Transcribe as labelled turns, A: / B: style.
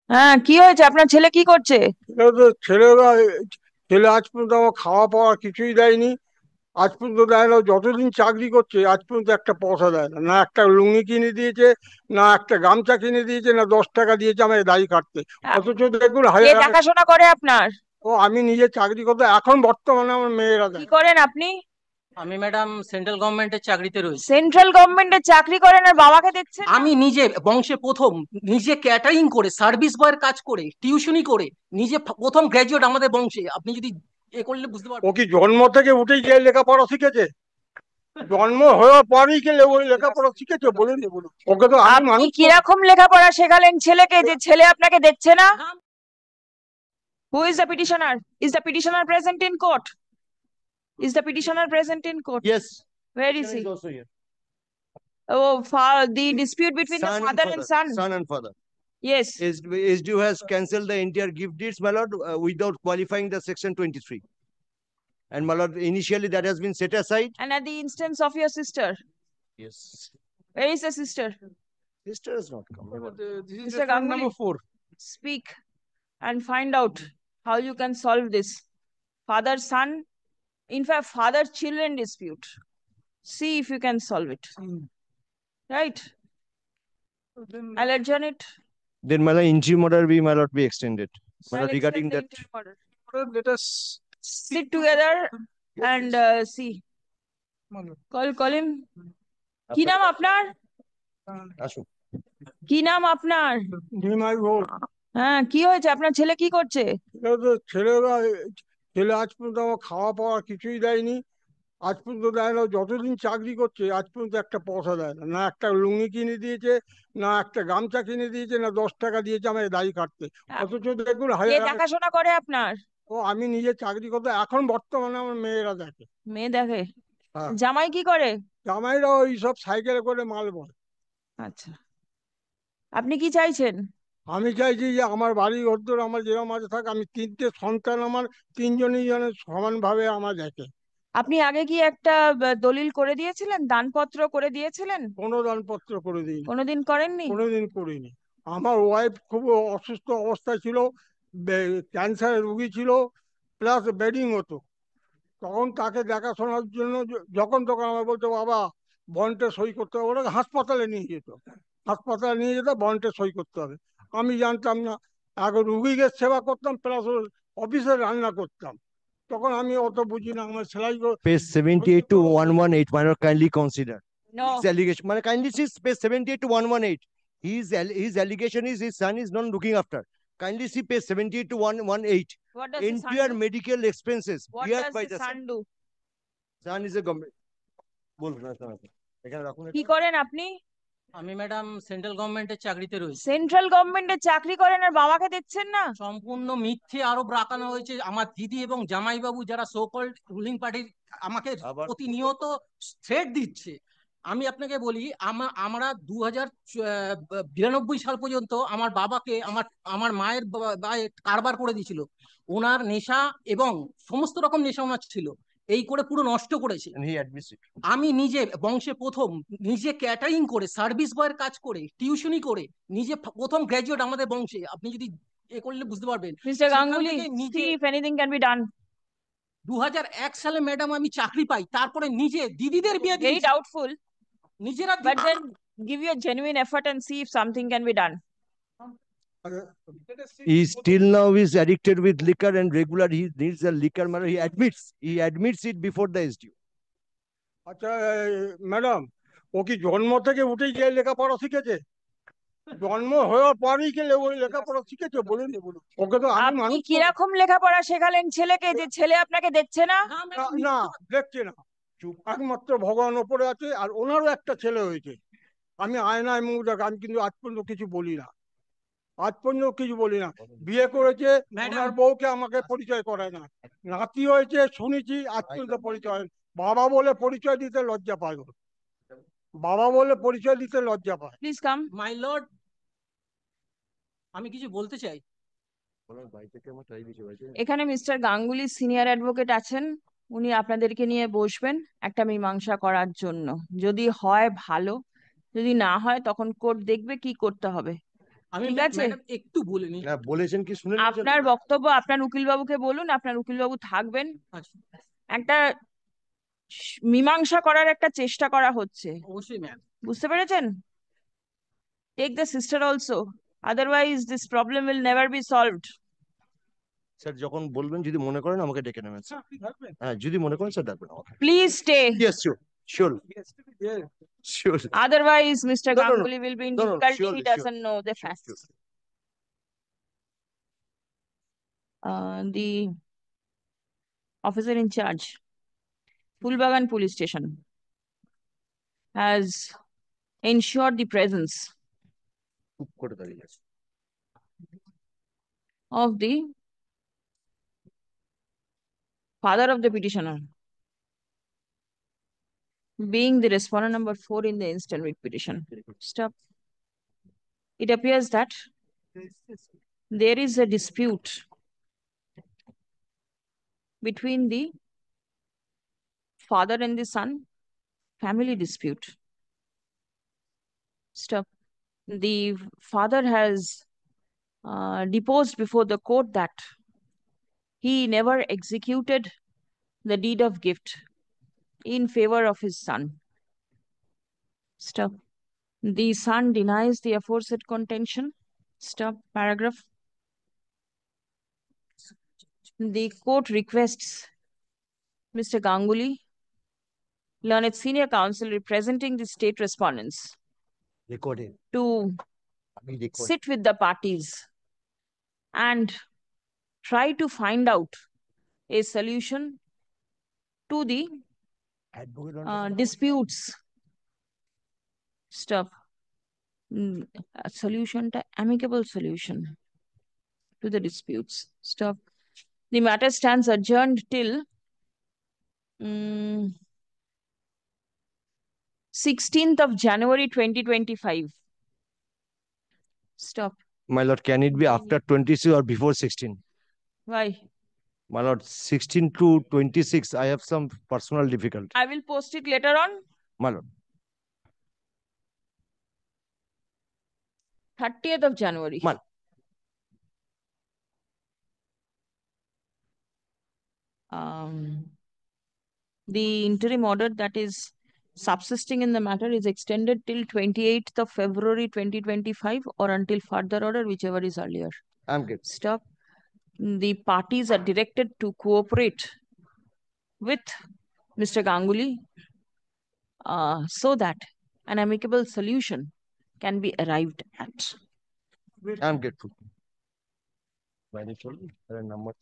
A: হ্যাঁ, কি হয়েছে? আপনার ছেলে কি করছে?
B: এটা তো ছেলেরা, ছেলে আজ পর্যন্ত আমার খাওয়া পাওয়া কিছুই দেয়নি। আজ পর্যন্ত দেয় না, যতদিন চাকরি করছে আজ পর্যন্ত একটা পয়সা দেয় না, না একটা লুঙ্গি কিনে দিয়েছে, না একটা গামছা কিনে দিয়েছে, না 10 টাকা দিয়েছে আমাকে দাড়ি কাটতে।
A: আ-
B: অথচ দেখুন
A: কে
B: হাজার
A: দেখাশোনা করে আপনার?
B: ও আমি নিজে চাকরি করতে, এখন বর্তমানে আমার মেয়েরা
A: কি
B: দেয়।
A: করেন আপনি?
C: আমি ম্যাডাম সেন্ট্রাল গভর্নমেন্টের চাকরিতে রয়েছি।
A: সেন্ট্রাল গভর্নমেন্টে চাকরি করেন আর বাবাকে দেখছেন না?
C: আমি নিজে বংশে প্রথম, নিজে ক্যাটারিং করে, সার্ভিস বয়ের কাজ করে, টিউশনি করে, নিজে প্রথম গ্র্যাজুয়েট আমাদের বংশে। আপনি যদি এ করলে বুঝতে
B: ও
C: পারবেন।
B: কি জন্ম থেকে উঠেই গিয়ে লেখাপড়া শিখেছে? জন্ম হওয়ার পরই গেলে ওই লেখাপড়া শিখেছে বলুন? ওকে তো আমি
A: আপনি
B: মানুষ করে।
A: কিরকম লেখাপড়া শেখালেন ছেলেকে যে ছেলে আপনাকে দেখছে না? Who is the petitioner? Is the petitioner present in court? Is the petitioner present in court?
D: Yes,
A: Where is
D: petitioner
A: he?
D: is also here.
A: Oh, the dispute between the
D: Son and
A: father and
D: father.
A: son.
D: Son and father.
A: Yes.
D: SDU has cancelled the entire gift deeds, my lord, without qualifying the section 23. And my lord, initially that has been set aside.
A: And at the instance of your sister.
D: Yes.
A: Where is the sister?
D: Sister has not come.
B: This is
A: Mr.
B: reference number
A: Ganguly,
B: 4.
A: speak and find out how you can solve this father son, in fact, father children dispute. See if you can solve it. Right? I'll adjourn it.
D: Then my lord, interim order be, my lord, be extended. My
A: I'll
D: lord, regarding
A: extend the
D: that.
A: interim order.
B: Let us
A: Sit together and see. Call him. কি নাম আপনার?
D: আসুন।
A: কি নাম আপনার?
B: নিমাই ঘোষ।
A: হ্যাঁ, কি হয়েছে? আপনার ছেলে কি করছে?
B: এটা তো ছেলেরা, ছেলে আজ পর্যন্ত আমার খাওয়া পাওয়া কিছুই দেয়নি। আজ পর্যন্ত দেয় না, যতদিন চাকরি করছে আজ পর্যন্ত একটা পয়সা দেয় না, না একটা লুঙ্গি কিনে দিয়েছে, না একটা গামছা কিনে দিয়েছে, না 10 টাকা দিয়েছে আমাকে দাড়ি কাটতে।
A: আ-
B: অথচ দেখুন
A: কে
B: হাজার
A: দেখাশোনা করে আপনার?
B: ও আমি নিজে চাকরি করতে, এখন বর্তমানে আমার মেয়েরা দেখে।
A: মেয়ে দেখে?
B: হ্যাঁ,
A: জামাই কি করে?
B: জামাইরা ওই সব সাইকেলে করে মাল বয়।
A: আচ্ছা, আপনি কি চাইছেন?
B: আমি চাইছি যে আমার বাড়ি ঘর আমার যেরকম আছে থাক, আমি তিনটে সন্তান আমার, তিনজনই যেন সমানভাবে আমার দেখে।
A: আপনি আগে কি একটা দলিল করে দিয়েছিলেন, দানপত্র করে দিয়েছিলেন?
B: কোনো দানপত্র করে দিইনি,
A: কোনোদিন করেননি?
B: কোনোদিন করিনি। আমার ওয়াইফ খুব অসুস্থ অবস্থায় ছিল, ক্যান্সারের রুগী ছিল, প্লাস বেডিং হতো। তখন তাকে দেখাশোনার জন্য যখন তখন আমার বলতো, বাবা বন্ডে সই করতে হবে, ওরা হাসপাতালে নিয়ে যেত, হাসপাতালে নিয়ে যেত, বন্ডে সই করতে হবে। আমি জানতাম না। আগে রুগীকে সেবা করতাম, প্লাস অফিসে রান্না করতাম। তখন আমি অত বুঝি না, আমার সেলাই
D: Page 78 to 118, my lord, kindly consider. His
A: No.
D: allegation, my lord, kindly see page 78 to 118. His allegation is his son is not looking after. Kindly see page 78 to 118.
A: What does the son
D: Entire
A: do?
D: medical expenses
A: What
D: bear
A: does
D: by
A: the
D: the son.
A: son do?
D: Son is a government. বলুন না, শোনাতে। এখানে রাখুন
A: কি
D: এটা।
A: করেন আপনি?
C: আমি ম্যাডাম সেন্ট্রাল গভর্নমেন্টের চাকরিতে রয়েছি।
A: সেন্ট্রাল গভর্নমেন্টে চাকরি করেন আর বাবাকে দেখছেন না?
C: সম্পূর্ণ মিথ্যে আরোপ রাখানো হয়েছে। আমার দিদি এবং জামাইবাবু যারা সো কল্ড রুলিং পার্টির, আমাকে
D: আবার
C: প্রতিনিয়ত থ্রেট দিচ্ছে। আমি আপনাকে বলি, আমরা 2092 সাল পর্যন্ত আমার বাবাকে, আমার আমার মায়ের কারবার করে দিয়েছিল। ওনার নেশা এবং সমস্ত রকম নেশা ওনার ছিল, এই করে পুরো নষ্ট করেছে।
D: and he admits it.
C: আমি নিজে বংশে প্রথম, নিজে ক্যাটারিং করে, সার্ভিস বয়ের কাজ করে, টিউশনি করে, নিজে প্রথম গ্র্যাজুয়েট আমাদের বংশে। আপনি যদি এ করলে বুঝতে পারবেন।
A: মিস্টার
C: সেখান
A: গাঙ্গুলি,
C: থেকে নিজে
A: see if anything can be done.
C: 2001 সালে ম্যাডাম আমি চাকরি পাই, তারপরে নিজে দিদিদের বিয়ে
A: Very
C: দিয়েছি
A: doubtful,
C: নিজেরা।
A: but then give your genuine effort and see if something can be done.
D: He still now is addicted with liquor and regular he needs a liquor matter. He admits it before the SDU.
B: আচ্ছা madam, ও কি জন্ম থেকে উঠেই গিয়ে লেখাপড়া শিখেছে? জন্ম হওয়ার পরই গেলে ওই লেখাপড়া শিখেছে বলুন? ওকে তো আমি
A: আপনি
B: মানুষ করে।
A: কিরকম লেখাপড়া শেখালেন ছেলেকে যে ছেলে আপনাকে দেখছে না?
C: না
B: না
C: ম্যাডাম,
B: না, দেখছে না। চুপ, একমাত্র ভগবান ওপরে আছে, আর ওনারও একটা ছেলে হয়েছে। আমি আয়নায় মুখ দেখ, আমি কিন্তু আজ পর্যন্ত কিছু বলি না, আজ পর্যন্ত কিছু বলি না। বিয়ে করেছে,
C: ম্যাডাম
B: ওনার বউকে আমাকে পরিচয় করায় না। নাতি হয়েছে শুনেছি, আজ পর্যন্ত পরিচয় হয়নি। বাবা বলে পরিচয় দিতে লজ্জা পায় ও। বাবা বলে পরিচয় দিতে লজ্জা পায়।
A: Please come.
C: মাই লর্ড, আমি কিছু বলতে চাই।
A: এখানে মিস্টার গাঙ্গুলি সিনিয়র অ্যাডভোকেট আছেন, উনি আপনাদেরকে নিয়ে বসবেন একটা মীমাংসা করার জন্য। যদি হয় ভালো, যদি না হয় তখন কোর্ট দেখবে কি করতে হবে।
C: আমি
A: ঠিক আছে।
C: ম্যাডাম একটু বলে নি।
D: না বলেছেন কি শুনে নিয়েছেন?
A: আপনার বক্তব্য আপনার উকিলবাবুকে বলুন, আপনার উকিলবাবু থাকবেন।
C: আচ্ছা,
A: একটা মীমাংসা করার একটা চেষ্টা করা হচ্ছে,
C: অবশ্যই ম্যাম।
A: বুঝতে পেরেছেন? Take the sister also, otherwise this problem will never be solved.
D: Sir যখন বলবেন যদি মনে করেন আমাকে ডেকে নেবেন স্যার। হ্যাঁ যদি মনে করেন স্যার ডাকবেন আমাকে।
A: Please stay,
D: Yes, sure, sure, sure.
A: otherwise Mr.
D: No, no, no.
A: Ganguly will be in
D: No, no,
A: difficulty.
D: surely,
A: He doesn't know the
D: Sure,
A: facts.
D: sure.
A: The officer in charge, Pulbagan Police Station, has ensured the presence
D: খুব করে দাঁড়িয়ে আছে।
A: of the father of the petitioner, being the respondent number 4 in the instant writ petition. Stop. It appears that there is a dispute between the father and the son, family dispute. Stop. The father has deposed before the court that he never executed the deed of gift in favor of his son. Stop. The son denies the aforesaid contention. Stop. Paragraph. The court requests Mr. Ganguly, learned senior counsel representing the state respondents,
D: রেকর্ডে
A: to
D: আমি record
A: sit with the parties and try to find out a solution to the disputes. Stop. A solution, amicable solution to the disputes. Stop. The matter stands adjourned till 16th of January 2025. Stop.
D: My lord, can it be after 26 or before 16?
A: Why?
D: My lord, 16 to 26, I have some personal difficulty.
A: I will post it later on.
D: My lord,
A: 30th of January.
D: Man.
A: The interim order that is subsisting in the matter is extended till 28th of February 2025 or until further order, whichever is earlier.
D: I'm good.
A: Stop. The parties are directed to cooperate with Mr. Ganguly so that an amicable solution can be arrived at.
D: I'm grateful. Number